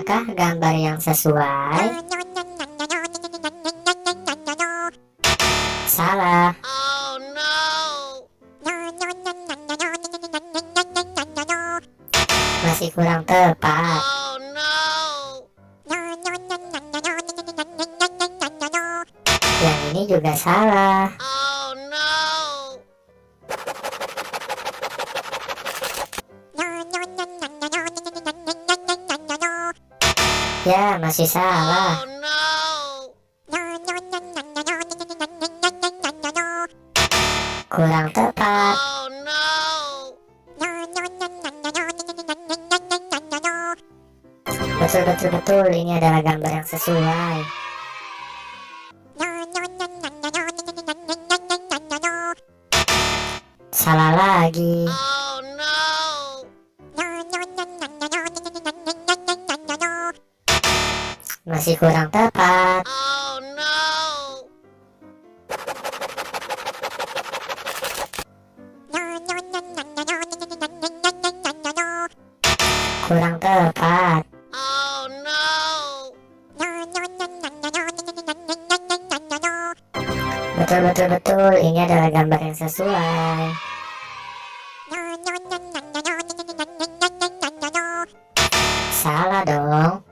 Manakah gambar yang sesuai? Salah. Masih kurang tepat. Yang ini juga salah. Ya, masih salah. Kurang tepat. Betul, ini adalah gambar yang sesuai. Salah lagi. Masih kurang tepat. Kurang tepat. Betul, ini adalah gambar yang sesuai. Salah dong.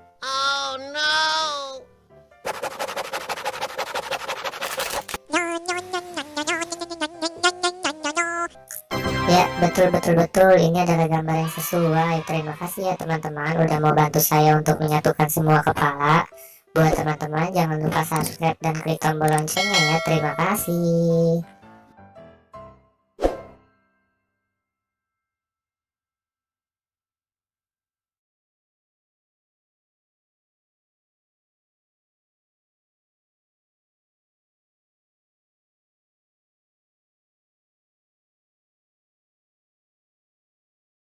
Ya, betul, ini adalah gambar yang sesuai. Terima kasih ya teman-teman udah mau bantu saya untuk menyatukan semua kepala. Buat teman-teman jangan lupa subscribe dan klik tombol loncengnya ya. Terima kasih.